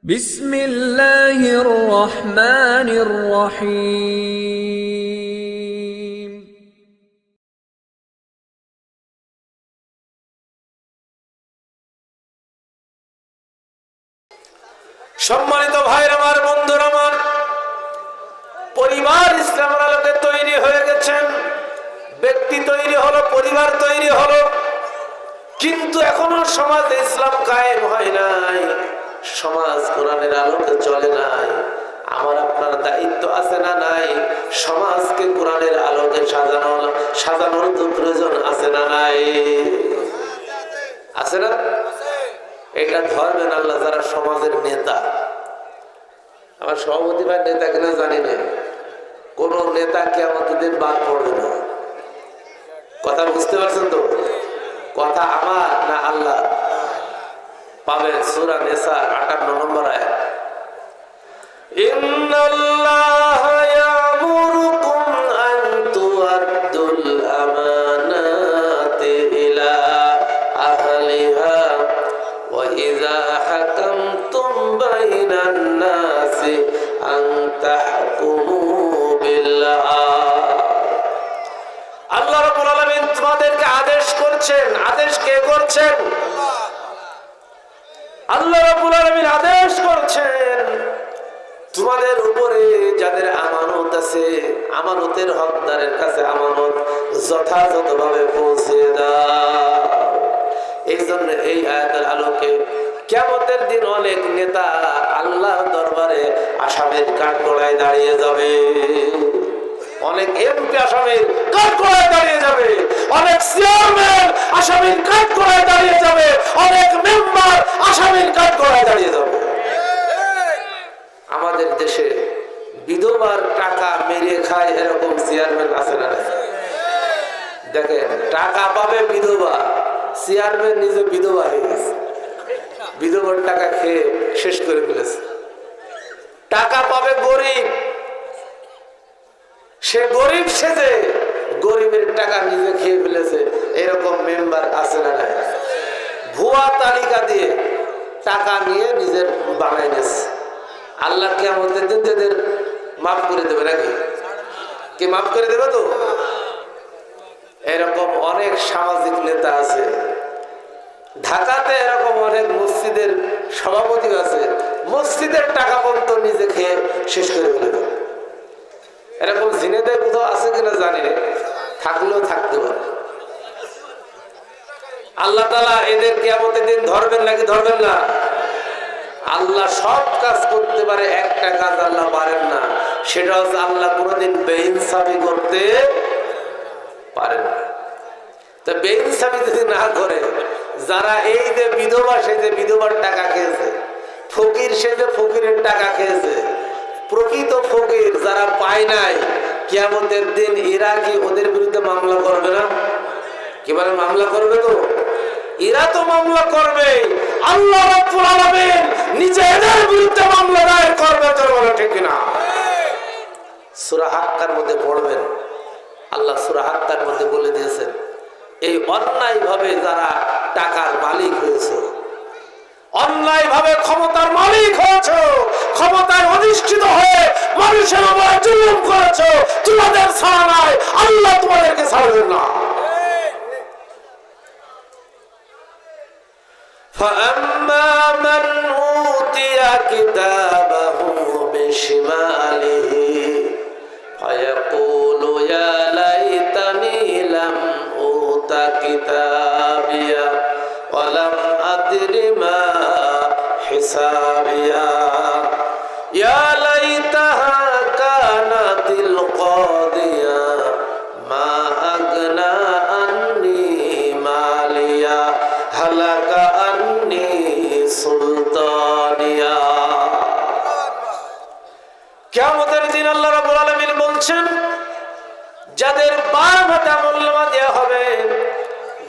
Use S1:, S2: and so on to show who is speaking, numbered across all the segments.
S1: বিসমিল্লাহির রহমানির রহিম।
S2: সম্মানিত ভাইরা আমার, বন্ধুরা আমার, পরিবার ইসলামের আলোকে তৈরি হয়ে গেছেন, ব্যক্তি তৈরি হলো, পরিবার তৈরি হলো, কিন্তু এখনো সমাজে ইসলাম কায়েম হয় নাই, সমাজ কোরআনের আলোকে চলে নাই। আমার আপনার দায়িত্ব আছে না নাই? সমাজকে কোরআনের আলোকে সাজানোর তো প্রয়োজন আছে না নাই? আছে না? এটা ধরবেন আল্লাহ যারা সমাজের নেতা। আমার সভাপতি ভাই নেতা কিনা জানি না, কোন নেতা কে আমাদের বাদ পড়বে না। কথা বুঝতে পারছেন তো? কথা আমার না আল্লাহ? পাবেন সূরা নিসা 58 নম্বর আয়াত। ইন্নাল্লাহা ইয়ামুরুকুম আন তুআদ্দুল আমানাতি ইলা আহলিহা ওয়া ইযা হাকামতুম বাইনান নাসি আন তাহকুমু বিল্লাহ। আল্লাহ রাব্বুল আলামিন তোমাদেরকে আদেশ করছেন। আদেশ কে করছেন? আল্লাহ রাব্বুল আলামিন আদেশ করছেন তোমাদের উপরে যাদের আমানত আছে, আমানতের হকদারের কাছে আমানত যথাযথভাবে পৌঁছে দাও। এই জন্য এই আয়াতের আলোকে কিয়ামতের দিন অনেক নেতা আল্লাহর দরবারে আসামের কাঠগড়ায় দাঁড়িয়ে যাবে, অনেক এমপি আসামের কাঠগড়ায় দাঁড়িয়ে যাবে, অনেক চেয়ারম্যান আসামের কাঠগড়ায় দাঁড়িয়ে যাবে, অনেক মেম্বার আসামের কাঠগড়ায় দাঁড়িয়ে যাবে। আমাদের দেশে বিধবার টাকা মেরে খায় এরকম চেয়ারম্যান আছে না? দেখেন, টাকা পাবে বিধবা, চেয়ারম্যান নিজে বিধবা হয়ে গেছে, বিধবার টাকা খেয়ে শেষ করে ফেলেছে। টাকা পাবে গরিব, সে গরিব সেজে গরিবের টাকা নিজে খেয়ে ফেলেছে, এরকম মেম্বার আছে না? ভুয়া তালিকা দিয়ে টাকা নিয়ে নিজের বানাই নিয়েছে। আল্লাহ কে আমাদের দিন মাফ করে দেবে নাকি? কে মাফ করে দেবে? তো এরকম অনেক সামাজিক নেতা আছে। ঢাকাতে এরকম অনেক মসজিদের সভাপতি আছে, মসজিদের টাকা পর্যন্ত নিজে খেয়ে শেষ করে ফেলে দেবে। এরকম জিনেদের কোথাও আছে কিনা জানি না, থাকলেও থাকতে পারে। আল্লাহ তাআলা এদের কিয়ামতের দিন ধরবেন নাকি ধরবেন না? আল্লাহ সব কাজ করতে পারে, একটা কাজ আল্লাহ পারেন না, সেটা হচ্ছে আল্লাহ কোনোদিন বেইনসাফি করতে পারেন না। তো বেইনসাফি যদি না করে, যারা এই যে বিধবা সে যে বিধবার টাকা খেয়েছে, ফকির সে যে ফকিরের টাকা খেয়েছে, প্রকৃত ফকির যারা পায় নাই, কিয়ামতের দিন এরা কি ওদের বিরুদ্ধে মামলা করবে না? কিভাবে মামলা করবে? তো এরা তো মামলা করবে, আল্লাহ রাব্বুল আলামিন নিজে এদের বিরুদ্ধে মামলা দায়ের করবে। তোর বলো ঠিক কিনা? সূরা হাক্কার মধ্যে পড়বেন, আল্লাহ সূরা হাক্কার মধ্যে বলে দিয়েছেন, এই অন্যায় ভাবে যারা টাকার মালিক হয়েছে, অন্যায় ভাবে ক্ষমতার মালিক হয়েছ, ক্ষমতায় অধিষ্ঠিত হয়ে মানুষের উপর জুলুম করেছ, তোমাদের ছাড়া নাই, আল্লাহ তোমাদেরকে ছাড়বেন না। فَأَمَّا مَنْ أُوتِيَ كِتَابَهُ بِشِمَالِهِ فَيَقُولُ يَا لَيْتَنِي لَمْ أُوتَ كِتَابِيَهْ وَلَمْ أَدْرِ مَا حِسَابِيَهْ يَا لَيْتَهَا كَانَتِ الْقَاضِيَةَ مَا أَغْنَى عَنِّي مَالِيَهْ هَلَكَ عَنِّي سُلْطَانِيَهْ। কিয়ামতের দিন আল্লাহ রাব্বুল আলামিন বলছেন, যাদের বাম হাতে আমলনামা দেয়া হবে,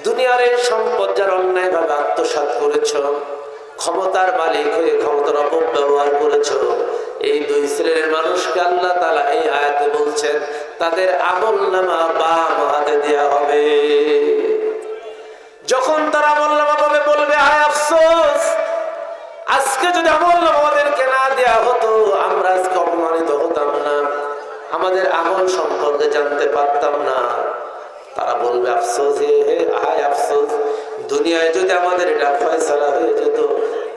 S2: দুনিয়ার এই সম্পদ যারা অন্যায় ভাবে আত্মসাৎ করেছ, ক্ষমতার মালিক হয়ে ক্ষমতার অপব্যবহার করেছ, এই দুই শ্রেণীর মানুষকে আল্লাহ তাআলা এই আয়াতে বলছেন তাদের আমলনামা বাম হাতে দেয়া হবে। যখন তারা আমলনামা পাবে, বলবে হায় আফসোস, আজকে যদি আমলনামা আমাদের আমাদের আমল সম্পর্কে জানতে পারতাম না। তারা বলবে আফসোস, হে হায় আফসোস, দুনিয়ায় যদি আমাদের এটা ফয়সালা হয়ে যেত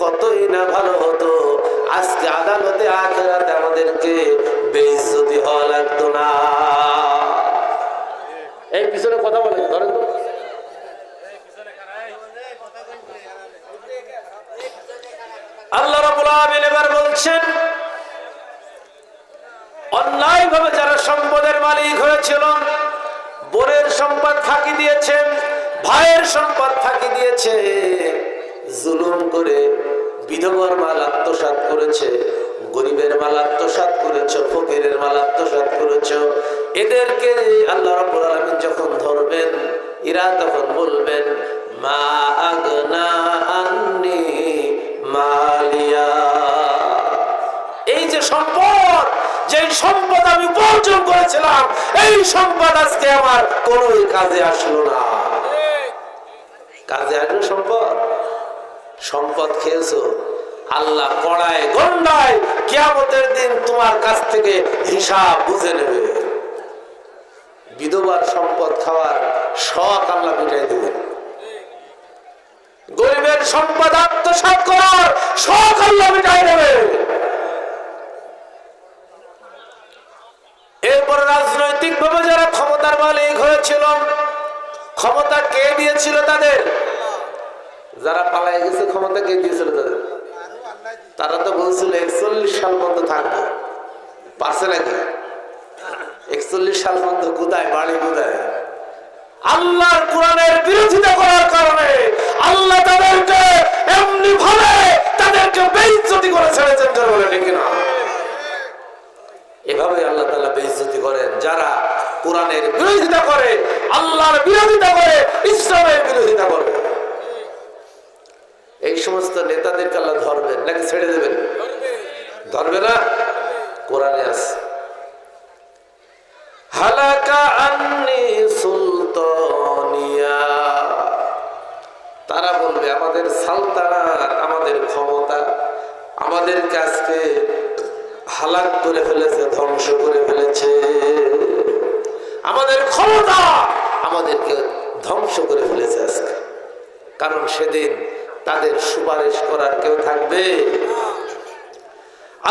S2: কতই না ভালো হতো। আজকে আদালতে আখিরাতে আমাদেরকে বেইজ্জতি হওয়া লাগতো না। এই পিছনে কথা বলে ধরেন তো। আল্লাহ রাব্বুল আলামিন এবার বলছেন, অন্যায়ভাবে যারা সম্পদের মালিক হয়েছিল, বোনের সম্পদ ফাঁকি দিয়েছেন, ভাইয়ের সম্পদ ফাঁকি দিয়েছে, জুলুম করে বিধবার মাল আত্মসাৎ করেছে, গরিবের মাল আত্মসাৎ করেছ, ফকিরের মাল আত্মসাৎ করেছ, এদেরকে আল্লাহ রাব্বুল আলামিন যখন ধরবেন, এরা তখন বলবেন মা আগনা আন্নি মালিয়া। এই যে সম্পদ, যে সম্পদ আমি উপার্জন করেছিলাম, এই সম্পদ আজকে আমার কোন কাজে আসলো না। কাজে আসলো সম্পদ? সম্পদ খেয়েছো, আল্লাহ কড়ায় গন্ডায় কিয়ামতের দিন তোমার কাছ থেকে হিসাব বুঝে নেবে। বিধবার সম্পদ খাওয়ার শখ আল্লাহ মিটাই দেবে, গরিবের সম্পদ আত্মসাৎ করার শখ আল্লাহ মিটাই দেবে। এরপরে রাজনৈতিক ভাবে যারা ক্ষমতার মালিক হয়েছিল, ক্ষমতা কে দিয়েছিল তাদের? যারা পালাই গেছে ক্ষমতা কে দিয়েছিল তাদের? তারা তো বলছিল 41 সাল পর্যন্ত থাকবে, পারছে নাকি? 41 সাল পর্যন্ত কোথায়, বাড়ি কোথায়? আল্লাহর কোরআনের বিরোধিতা করার কারণে আল্লাহ তাদেরকে এমনি ভাবে তাদেরকে বেইজ্জতি করে ছেড়েছেন, বলে ঠিক না? এভাবে আল্লাহ তাআলা বেইজ্জতি করেন যারা কোরআনের বিরোধিতা করে, আল্লাহর বিরোধিতা করে, ইসলামের বিরোধিতা করে। এই সমস্ত নেতাদেরকে আল্লাহ ধরবেন নাকি ছেড়ে দেবেন? ধরবে না। কোরআনে আছে হালাকা আন্নি সুলতানিয়া। তারা বলবে আমাদের সালতানাত, আমাদের ক্ষমতা আমাদের কাছকে হালাক করে ফেলেছে, ধ্বংস করে ফেলেছে। আমাদের ক্ষমতা আমাদেরকে ধ্বংস করে ফেলেছে আজকে। কারণ সেদিন তাদের সুপারিশ করার কেউ থাকবে?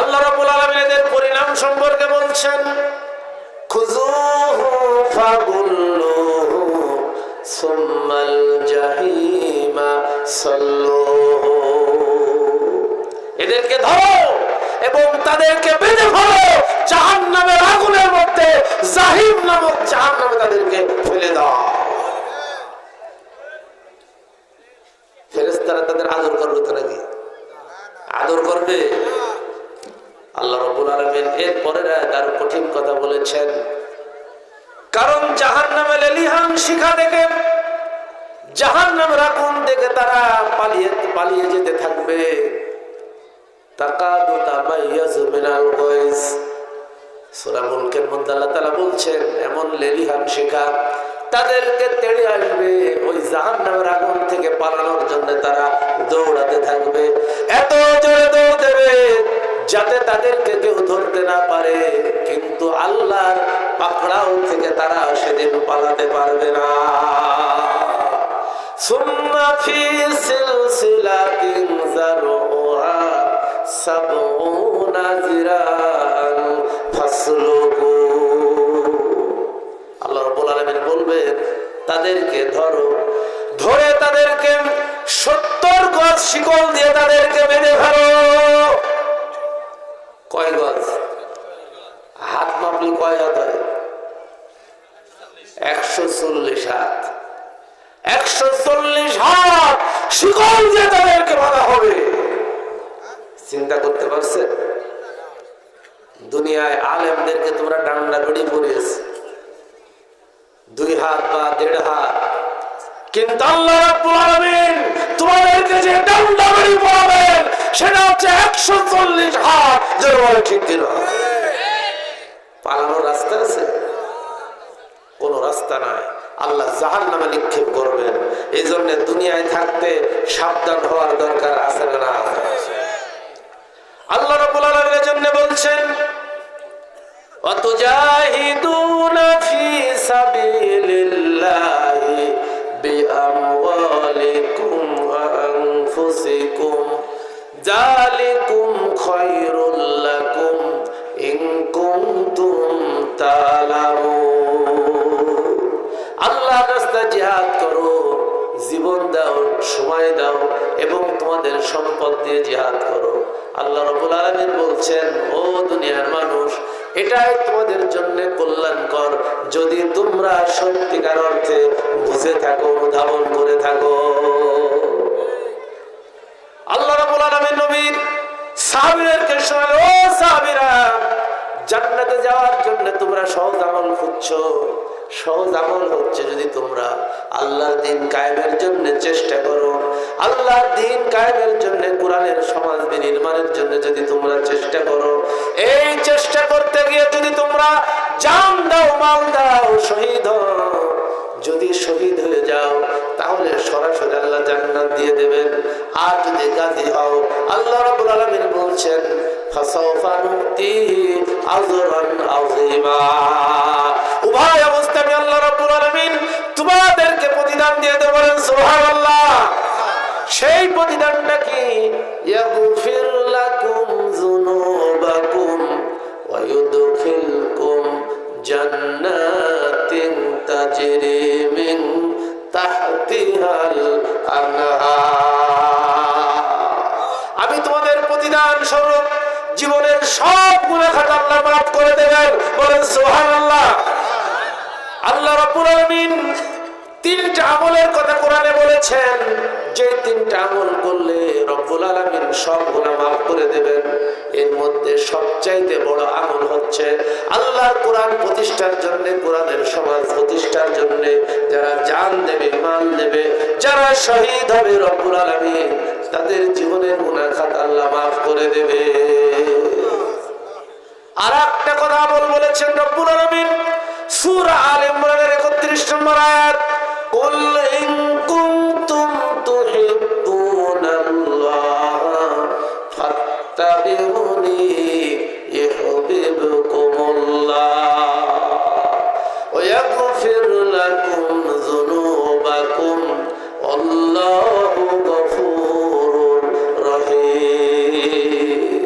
S2: আল্লাহ রাব্বুল আলামিন এদের পরিণাম সম্পর্কে বলছেন, খুযুহু ফাগুল্লুহু সুম্মাল জাহিমা সাল্লুহু। এদেরকে ধরো এবং তাদেরকে বেঁধে ফেলো জাহান্নামের আগুনের মধ্যে, জাহিম নামক জাহান্নামে তাদেরকে ফেলে দাও। ফেরেশতারা তাদের আদর করবে তো নাকি? আদর করবে? আল্লাহ রাব্বুল আলামিন এর পরের আয়াতে আরো কঠিন কথা বলেছেন। কারণ জাহান্নামে লেলিহান শিখা দেখে, জাহান্নামের আগুন দেখে তারা পালিয়ে যেতে থাকবে। তাকাদু তামাইয়াজু মিনাল গায়জ। সূরা মুলকের মধ্যে আল্লাহ তাআলা বলছেন এমন লেলিহান শিখা তাদেরকে তেড়ে আসবে, ওই জাহান্নামের আগুন থেকে পালানোর জন্য তারা দৌড়াতে থাকবে। এত জোরে দৌড় দেবে যাতে তাদেরকে কেউ ধরতে না পারে, কিন্তু আল্লাহর পাকড়াও থেকে তারা সেদিন পালাতে পারবে না। সুম্মা ফি সিলসিলাতিন যারউহা সাবউনা যিরাআন ফাসলুকু। আল্লাহ রাব্বুল আলামিন বলবেন তাদেরকে ধরো, ধরে তাদেরকে 70 গজ শিকল দিয়ে তাদেরকে বেঁধে ফেলো। কয় গজ? হাত মাপলে কয় হাত হয়? 140 হাত। 140 হাত শিকল দিয়ে তাদেরকে বাঁধা হবে। চিন্তা করতে পারছে? দুনিয়ায় আলেমদেরকে তোমরা ডান্ডা বেড়ি পড়িয়েছ 2 হাত বা 1.5 হাত, কিন্তু আল্লাহ রাব্বুল আলামিন তোমাদেরকে যে ডান্ডা বেড়ি পড়াবেন সেটা হচ্ছে 140 হাত। জোরে বলে ঠিক কিনা? পালানোর রাস্তা আছে? কোন রাস্তা নাই। আল্লাহ জাহান্নামে নিক্ষেপ করবেন। এই জন্য দুনিয়ায় থাকতে সাবধান হওয়ার দরকার আছে না? আল্লাহ রাব্বুল আলামিন এর জন্য বলছেন ওয়াতুজাহিদুনা ফি সাবিলিল্লাহি বিআমওয়ালিকুম ওয়া আনফুসিকুম যালিকুম খায়রুল লাকুম ইন কুনতুম তা'লামুন। আল্লাহর রাস্তায় জিহাদ করো, জীবন দাও, সময় দাও এবং তোমাদের সম্পদ দিয়ে জিহাদ করো। আল্লাহ রাব্বুল আলামিন বলছেন, ও দুনিয়ার মানুষ, এটাই তোমাদের জন্য কল্যাণকর যদি তোমরা সত্যিকার অর্থে বুঝে থাকো, অনুধাবন করে থাকো। আল্লাহ রাব্বুল আলামিন নবীর সাহাবীদেরকে শোনালেন, ও সাহাবীরা, জান্নাতে যাওয়ার জন্য তোমরা সহজ আমল খুঁজছো। সহজ আমল হচ্ছে যদি তোমরা আল্লাহর দ্বীন কায়েমের জন্য চেষ্টা করো, আল্লাহর দ্বীন কায়েমের জন্য, কোরআনের সমাজ বিনির্মাণের জন্য যদি তোমরা চেষ্টা করো, এই চেষ্টা করতে গিয়ে যদি তোমরা জান দাও, মাল দাও, শহীদ হও, যদি শহীদ হয়ে যাও তাহলে সরাসরি আল্লাহ জান্নাত দিয়ে দেবেন। আর যদি গাজী হও, আল্লাহ রাব্বুল আলামিন বলছেন, ফাসাওফা নুতিহি আজরান আযীমা। উভয় অবস্থায় আল্লাহ রাব্বুল আলামিন তোমাদেরকে প্রতিদান দিয়ে দেবেন। বলেন সুবহানাল্লাহ। সেই প্রতিদানটা কি? ইয়াগফির লাকুম যুনুবাকুম ওয়া ইউদখিলকুম জান্নাতিন তাজরি মিন তাহতিহাল আনহার। আমি তোমাদের প্রতিদান স্বরূপ জীবনের সব গুনাহ খাতা আল্লাহ মাফ করে দেবেন। বলেন সুবহানাল্লাহ। আল্লাহ রাব্বুল আলামিন তিনটা আমলের কথা কোরআনে বলেছেন, যে তিনটা আমল করলে রব্বুল আলামিন সব গুনাহ মাফ করে দেবেন। এর মধ্যে সবচাইতে বড় আমল হচ্ছে আল্লাহর কোরআন প্রতিষ্ঠার জন্য, কোরআনের সমাজ প্রতিষ্ঠার জন্য যারা জান দেবে, মাল দেবে, যারা শহীদ হবে, রব্বুল আলামিন তাদের জীবনের গুনাহ খাতা আল্লাহ মাফ করে দেবে। আর একটা কথা আমল বলেছেন রব্বুল আলামিন সূরা আলে ইমরানের 31 নম্বর আয়াত, কুল ইন কুনতুম তুহিব্বুনাল্লাহ ফাত্তাবিউনি ইউহিব্বুকুমুল্লাহ ওয়া ইয়াগফির লাকুম যুনুবাকুম আল্লাহু গফুরুর রহিম।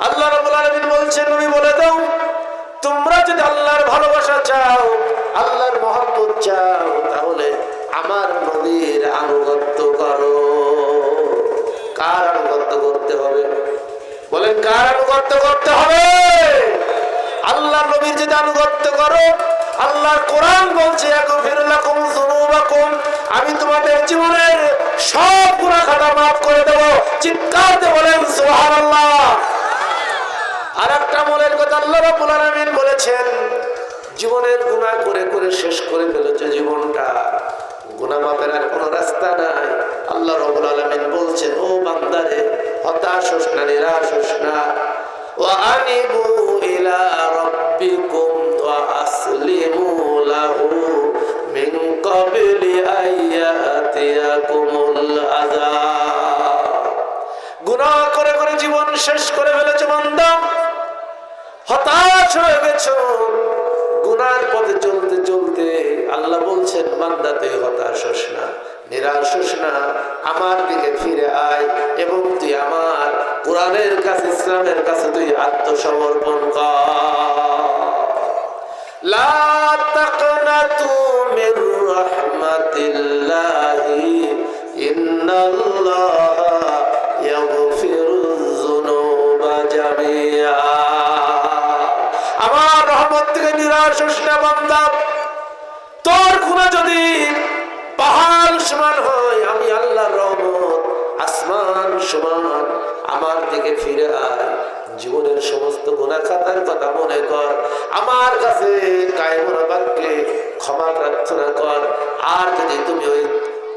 S2: আল্লাহ রাব্বুল আলামিন বলছেন, নবী বলে দাও, তোমরা যদি আল্লাহর ভালোবাসা চাও, আল্লাহর মহব্বত চাও, তাহলে আমার নবীর আনুগত্য করো। কার আনুগত্য করতে হবে? বলেন, কার আনুগত্য করতে হবে? আল্লাহর নবীর যদি আনুগত্য করো, আল্লাহর কোরআন বলছে, ইয়াগফির লাকুম যুনুবাকুম, আমি তোমাদের জীবনের সব গুনাহ খাতা মাফ করে দেব। চিৎকার দিয়ে বলেন সুবহানাল্লাহ। আর একটা আমলের কথা আল্লাহ রাব্বুল আলামিন বলেছেন, জীবনের গুনাহ করে করে শেষ করে ফেলেছে জীবনটা, গুনাহ মাপের আর কোনো রাস্তা নাই। আল্লাহ রাব্বুল আলামিন বলছেন, ও বান্দারে, হতাশ হোস না, নিরাশ হোস না, ওয়া আনিবু ইলা রাব্বিকুম ওয়া আসলিমু লাহু মিন ক্বাবলি আইয়াতিয়াকুমুল আযাব। গুনাহ করে করে জীবন শেষ করে ফেলেছে বান্দা, হতাশ হয়ে গেছো, গুনার পথে চলতে চলতে আল্লাহ বলছেন, বান্দা তুই হতাশ হোস না, নিরাশ হোস না, আমার দিকে ফিরে আয় এবং তুই আমার কোরআনের কাছে, ইসলামের কাছে তুই আত্মসমর্পণ কর। লা তাকনাতু মির রাহমাতিল্লাহি ইন্নাল্লাহা ইয়াগফিরুয যুনুবা জামিআ। আমার রহমত থেকে নিরাশ হোস না বান্দা, তোর গুনাহ যদি পাহাড় সমান হয়, আমি আল্লাহর রহমত আসমান সমান। আমার দিকে ফিরে আয়, জীবনের সমস্ত গুনাহ খাতার কথা মনে কর, আমার কাছে কায়মনা বাক্যে ক্ষমা প্রার্থনা কর। আর যদি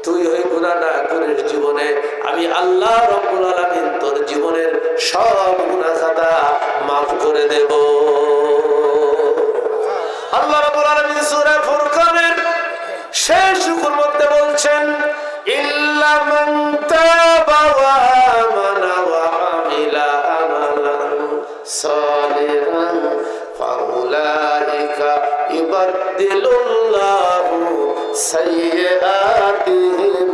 S2: তুই ওই গুনাহ না করিস জীবনে, আমি আল্লাহ রাব্বুল আলামিন তোর জীবনের সব গুনাহ খাতা মাফ করে দেব। আল্লাহ রাব্বুল আলামিন সূরা ফুরকানের শেষ রুকুর মধ্যে বলছেন, ইল্লা মান তাবা ওয়া আমানা ওয়া আমিলা আমালান সালিহান ফাউলা ইউবাদদিলুল্লাহু সাইয়্যাতিহিম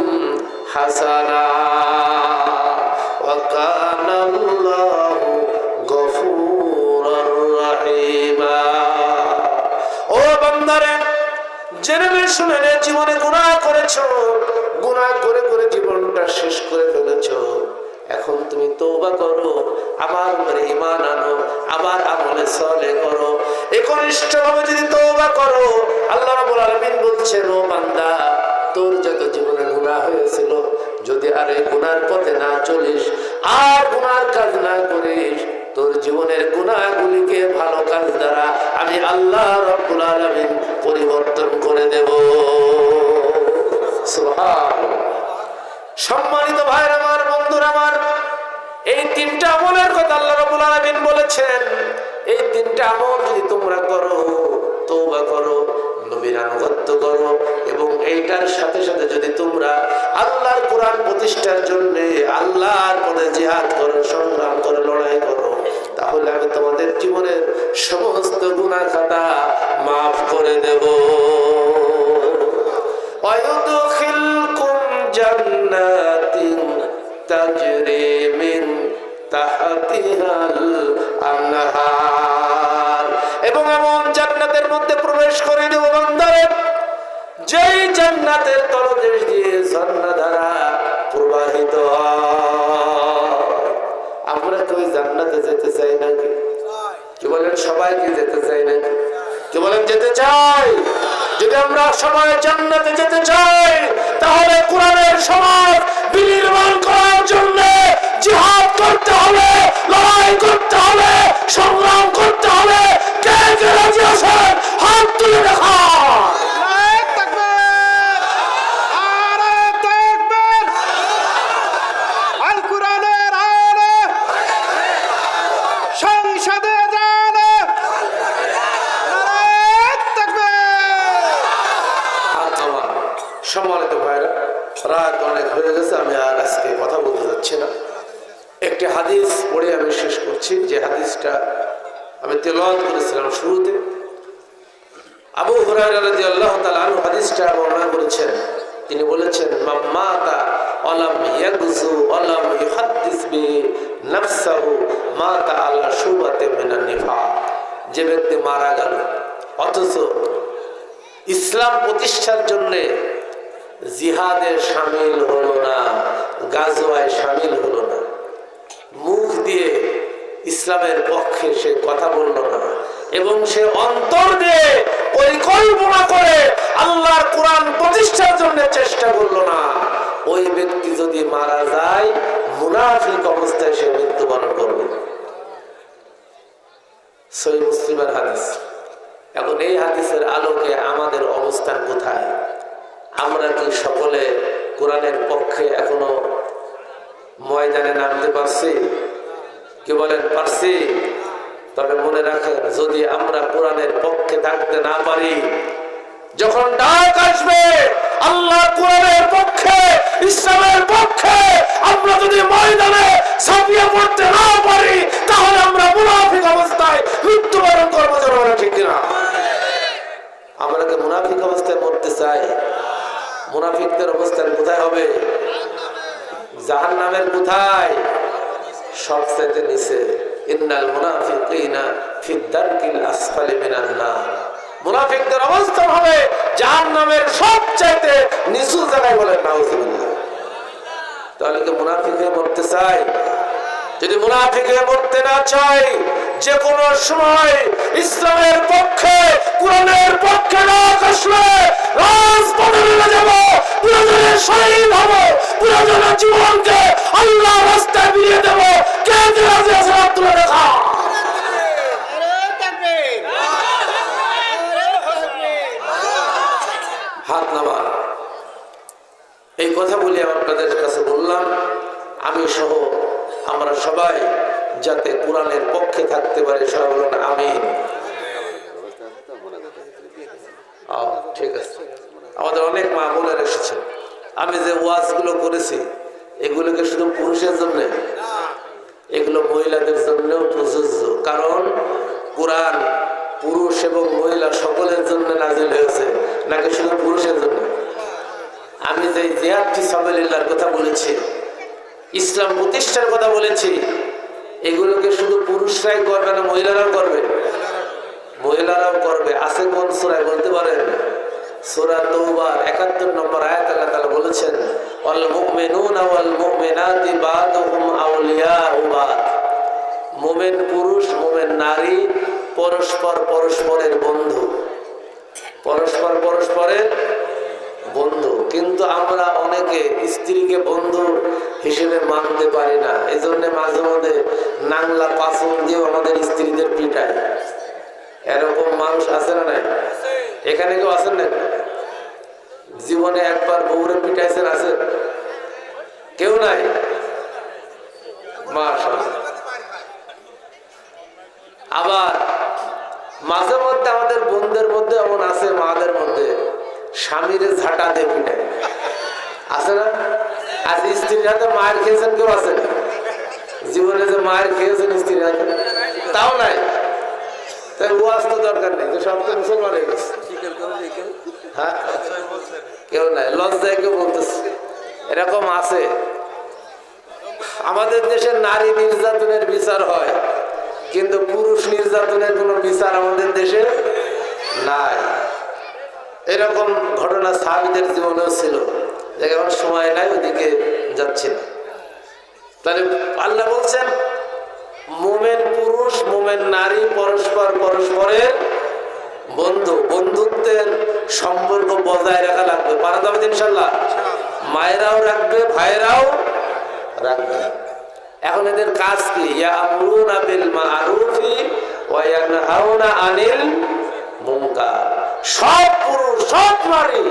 S2: হাসানাত ওয়া কানাল্লাহু গফুরুর রহিমা। ও বান্দারে, জেনে শুনে জীবনে গুনাহ করেছো, গুনাহ করে করে জীবনটা শেষ করে ফেলেছো। এখন তুমি তওবা করো, আমার উপরে ঈমান আনো, আবার আমলে সালেহ করো। একনিষ্ঠভাবে যদি তওবা করো, আল্লাহ রাব্বুল আলামিন বলছেন, ও বান্দা, তোর যত জীবনে গুনাহ হয়েছিল, যদি আর এই গুনার পথে না চলিস, আর গুনার কাজ না করিস, তোর জীবনের গুনাহগুলিকে ভালো কাজ দ্বারা আমি আল্লাহ রাব্বুল আলামিন পরিবর্তন করে দেব। সুবহানাল্লাহ। সম্মানিত ভাইরা আমার, বন্ধুরা আমার, এই তিনটা আমলের কথা আল্লাহ রাব্বুল আলামিন বলেছেন। এই তিনটা আমল যদি তোমরা করো, তওবা করো, নবীর আনুগত্য করো, এবং এইটার সাথে সাথে যদি তোমরা আল্লাহর কোরআন প্রতিষ্ঠার জন্য আল্লাহর পথে জিহাদ করো, সংগ্রাম করো, লড়াই করো, তাহলে আমি তোমাদের জীবনের সমস্ত গুনাহ খাতা মাফ করে দেব। ওয়ায়ুদখিলকুম জান্নাতিন তাজরি মিন তাহতিহাল আনহার, এবং এমন জান্নাতের মধ্যে প্রবেশ করে দেব বান্দারে, যেই জান্নাতের তলদেশ দিয়ে ঝর্ণাধারা প্রবাহিত হয়। আমরা কি ওই জান্নাতে যেতে চাই নাকি? কি বলেন, সবাই কি যেতে চাই নাকি? কি বলেন, যেতে চাই? যদি আমরা সবাই জান্নাতে যেতে চাই, তাহলে কোরআনের সমাজ বিনির্মাণ করার জন্য জিহাদ করতে হবে, লড়াই করতে হবে, সংগ্রাম করতে হবে। কে কে রাজি আছেন? হাত তুলে দেখা। সম্মানিত ভাইরা, রাত অনেক হয়ে গেছে, আমি আর আজকে কথা বলতে যাচ্ছি না। একটি হাদিস পড়ে আমি শেষ করছি, যে হাদিসটা আমি তেলাওয়াত করেছিলাম শুরুতে। আবু হুরায়রা রাদিয়াল্লাহু তাআলা আনহু হাদিসটা বর্ণনা করেছেন। তিনি বলেছেন, মান মাতা ওয়ালাম ইয়াগজু ওয়ালাম ইউহাদ্দিস বি নাফসাহু মাতা আলা শুবাতি মিনান নিফাক। যে ব্যক্তি মারা গেল অথচ ইসলাম প্রতিষ্ঠার জন্য জিহাদে শামিল হলো না, গাজওয়ায় শামিল হলো না, মুখ দিয়ে ইসলামের পক্ষে সে কথা বলল না, এবং সে অন্তর দিয়ে পরিকল্পনা করে আল্লাহর কোরআন প্রতিষ্ঠার জন্য চেষ্টা করলো না, ওই ব্যক্তি যদি মারা যায়, মুনাফিক অবস্থায় সে মৃত্যুবরণ করবে। সহিহ মুসলিমের হাদিস। এখন এই হাদিসের আলোকে আমাদের অবস্থান কোথায়? আমরা কি সকলে কোরআনের পক্ষে এখনো ময়দানে নামতে পারছি? কি বলেন, পারছি? তবে মনে রাখেন, যদি আমরা কোরআনের পক্ষে থাকতে না পারি, যখন ডাক আসবে আল্লাহ কোরআনের পক্ষে, ইসলামের পক্ষে, আমরা যদি ময়দানে ঝাঁপিয়ে পড়তে না পারি, তাহলে আমরা মুনাফিক অবস্থায় মৃত্যুবরণ করবো। জনগণ ঠিক কিনা? আমরা কি মুনাফিক অবস্থায় মরতে চাই? মুনাফিকদের অবস্থান কোথায় হবে? জাহান্নামের কোথায়? সবচেয়ে নিচে। ইন্নাল মুনাফিকিনা ফি দারকিল আসফালি মিনান নার। মুনাফিকদের অবস্থান হবে জাহান্নামের সবচেয়ে নিচু জায়গায়। বলেন নাউজুবিল্লাহ। তাহলে কি মুনাফিক হয়ে মরতে চাই? যদি মুনাফিক হয়ে মরতে না চাই, যে কোনো সময় ইসলামের পক্ষে, কোরআনের পক্ষে ডাক আসলে রাজপথে নেমে যাব, প্রয়োজনে শহীদ হব, প্রয়োজনে জীবনকে আল্লাহর রাস্তায় বিলিয়ে দেব। কে কে রাজি আছে? হাত তুলে দেখা। হাত নামা। এই কথা বলি আপনাদের কাছে বললাম, আমি সহ আমরা সবাই যাতে কোরআনের পক্ষে থাকতে পারে। সবাই বলুন আমিন। ঠিক আছে। আমাদের অনেক মা বোনের এসেছেন। আমি যে ওয়াজগুলো করেছি, এগুলোকে শুধু পুরুষের জন্য, এগুলো মহিলাদের জন্যও প্রযোজ্য। কারণ কোরআন পুরুষ এবং মহিলা সকলের জন্য নাজিল হয়েছে নাকি শুধু পুরুষের জন্য? আমি যে জিহাদ ফি সাবিলিল্লাহর কথা বলেছি, ইসলাম প্রতিষ্ঠার কথা বলেছি, এগুলোকে শুধু পুরুষরাই করবে না মহিলারাও করবে? মহিলারাও করবে। আছে কোন সূরায় বলতে পারেন? সূরা তাওবার ৭১ নম্বর আয়াত আল্লাহ তাআলা বলেছেন, ওয়াল মুমিনুনা ওয়াল মুমিনাতি বা'দুহুম আউলিয়াউ বা'দ। মুমিন পুরুষ মুমিন নারী পরস্পর পরস্পরের বন্ধু, পরস্পর পরস্পরের বন্ধু। কিন্তু আমরা অনেকে স্ত্রীকে বন্ধু হিসেবে মানতে পারি না, এই জন্য মাঝে মাঝে নাংলা পাথর দিয়ে আমাদের স্ত্রীদের পিটায়। এরকম মানুষ আছে না নাই? এখানে কেউ আছেন না? জীবনে একবার বউরে পিটাইছেন? আছেন? কেউ নাই? মাশাআল্লাহ। আবার মাঝে মধ্যে আমাদের বোনদের মধ্যে এমন আছে, মাদের মধ্যে স্বামীর ঝাঁটা দিয়ে পিটায়, আছে না? আজ স্ত্রীর হাতে মায়ের খেয়েছেন কেউ আছেন? জীবনে যে মায়ের খেয়েছেন স্ত্রীর হাতে, তাও নাই। তাই ওয়াজ তো দরকার নেই, তো সব তো মুসলমান হয়ে গেছে। হ্যাঁ, কেউ নাই, লজ্জায় কেউ বলতেছে। এরকম আছে। আমাদের দেশে নারী নির্যাতনের বিচার হয়, কিন্তু পুরুষ নির্যাতনের কোনো বিচার আমাদের দেশে নাই। এরকম ঘটনা সাহাবীদের জীবনেও ছিল, যে এখন সময় নাই, ওদিকে যাচ্ছে না। তাহলে আল্লাহ বলছেন মুমিন পুরুষ মুমিন নারী পরস্পর পরস্পরের বন্ধু। বন্ধুত্বের সম্পর্ক বজায় রাখা লাগবে। পারা যাবে ইনশাআল্লাহ? মায়েরাও রাখবে, ভাইরাও রাখবে। এখন এদের কাজ কি? ইয়ামুরুনা বিল মারুফি ওয়া ইয়ানহাউনা আনিল মুনকার। সব পুরুষ সব নারী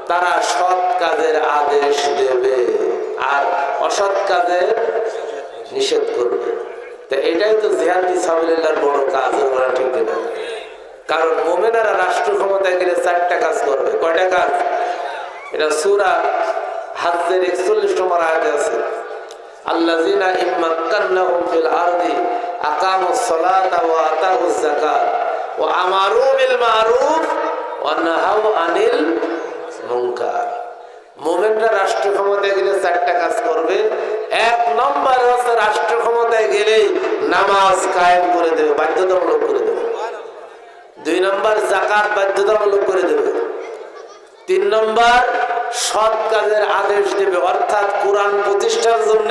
S2: তারা সৎ কাজের আদেশ দেবে আর অসৎ কাজের নিষেধ করবে। তো এটাই তো জিহাদ ফি সাবিলিল্লাহর বড় কাজ, বলা ঠিক না? কারণ মুমিনারা রাষ্ট্র ক্ষমতায় গেলে 4টা কাজ করবে। কয়টা কাজ? এটা সূরা হাজ্জের 41 নম্বর আয়াতে আছে, আল্লাযীনা ইম্মাক্কান্নাহুম ফিল আরদি আকামুস সালাতা ওয়া আতাউজ যাকাত ওয়া আমারু বিল মারুফ ওয়া নাহাউ আনিল মুনকার। মুমিনরা রাষ্ট্র ক্ষমতায় গেলে 4টা কাজ করবে। 1 নম্বর হচ্ছে রাষ্ট্র ক্ষমতায় গেলেই নামাজ কায়েম করে দেবে, বাধ্যতামূলক করে দেবে। 2 নম্বর যাকাত বাধ্যতামূলক করে দেবে। 3 নম্বর সৎ কাজের আদেশ দেবে, অর্থাৎ কোরআন প্রতিষ্ঠার জন্য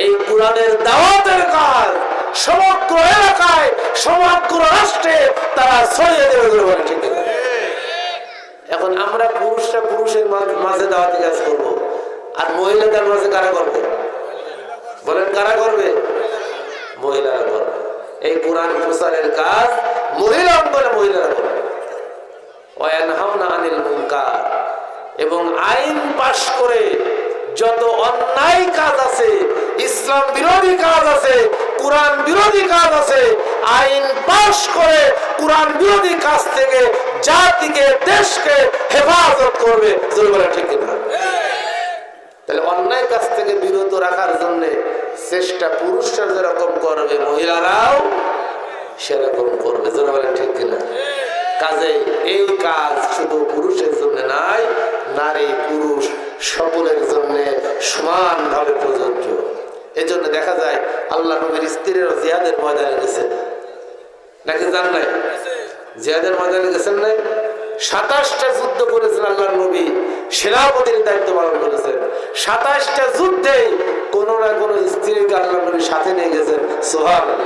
S2: এই কোরআনের দাওয়াতের কাজ সমগ্র এলাকায় সমগ্র রাষ্ট্রে তারা ছড়িয়ে দেবে। ঠিক আছে? এখন আমরা পুরুষরা পুরুষের মাঝে দাওয়াতি কাজ করবো, আর মহিলাদের মাঝে কারা করবে? বলেন কারা করবে? মহিলারা করবে। এই কোরআন প্রচারের কাজ মহিলা অঙ্গনে মহিলারা করবে। ওয়া ইয়ানহাউনা আনিল মুনকার। এবং আইন পাশ করে যত অন্যায় কাজ আছে, ইসলাম বিরোধী কাজ আছে, কোরআন বিরোধী কাজ আছে, আইন পাশ করে কোরআন বিরোধী কাজ থেকে জাতিকে দেশকে হেফাজত করবে। ঠিক না? তাহলে অন্যায় কাজ থেকে বিরত রাখার জন্য চেষ্টা পুরুষরা যেরকম করবে মহিলারাও সেরকম করবে। ঠিক কিনা? কাজে এই কাজ শুধু পুরুষের জন্য নাই, নারী পুরুষ সকলের জন্য সমানভাবে প্রযোজ্য। এই জন্য দেখা যায় আল্লাহ নবীর স্ত্রীরা জিহাদের ময়দানে গেছেন নাকি জান নাই? জিহাদের ময়দানে গেছেন নাই? 27টা যুদ্ধ করেছেন আল্লাহ নবী, সেনাপতির দায়িত্ব পালন করেছেন। 27টা যুদ্ধে কোন না কোন স্ত্রীকে আল্লাহ নবী সাথে নিয়ে গেছেন। সুবহানাল্লাহ।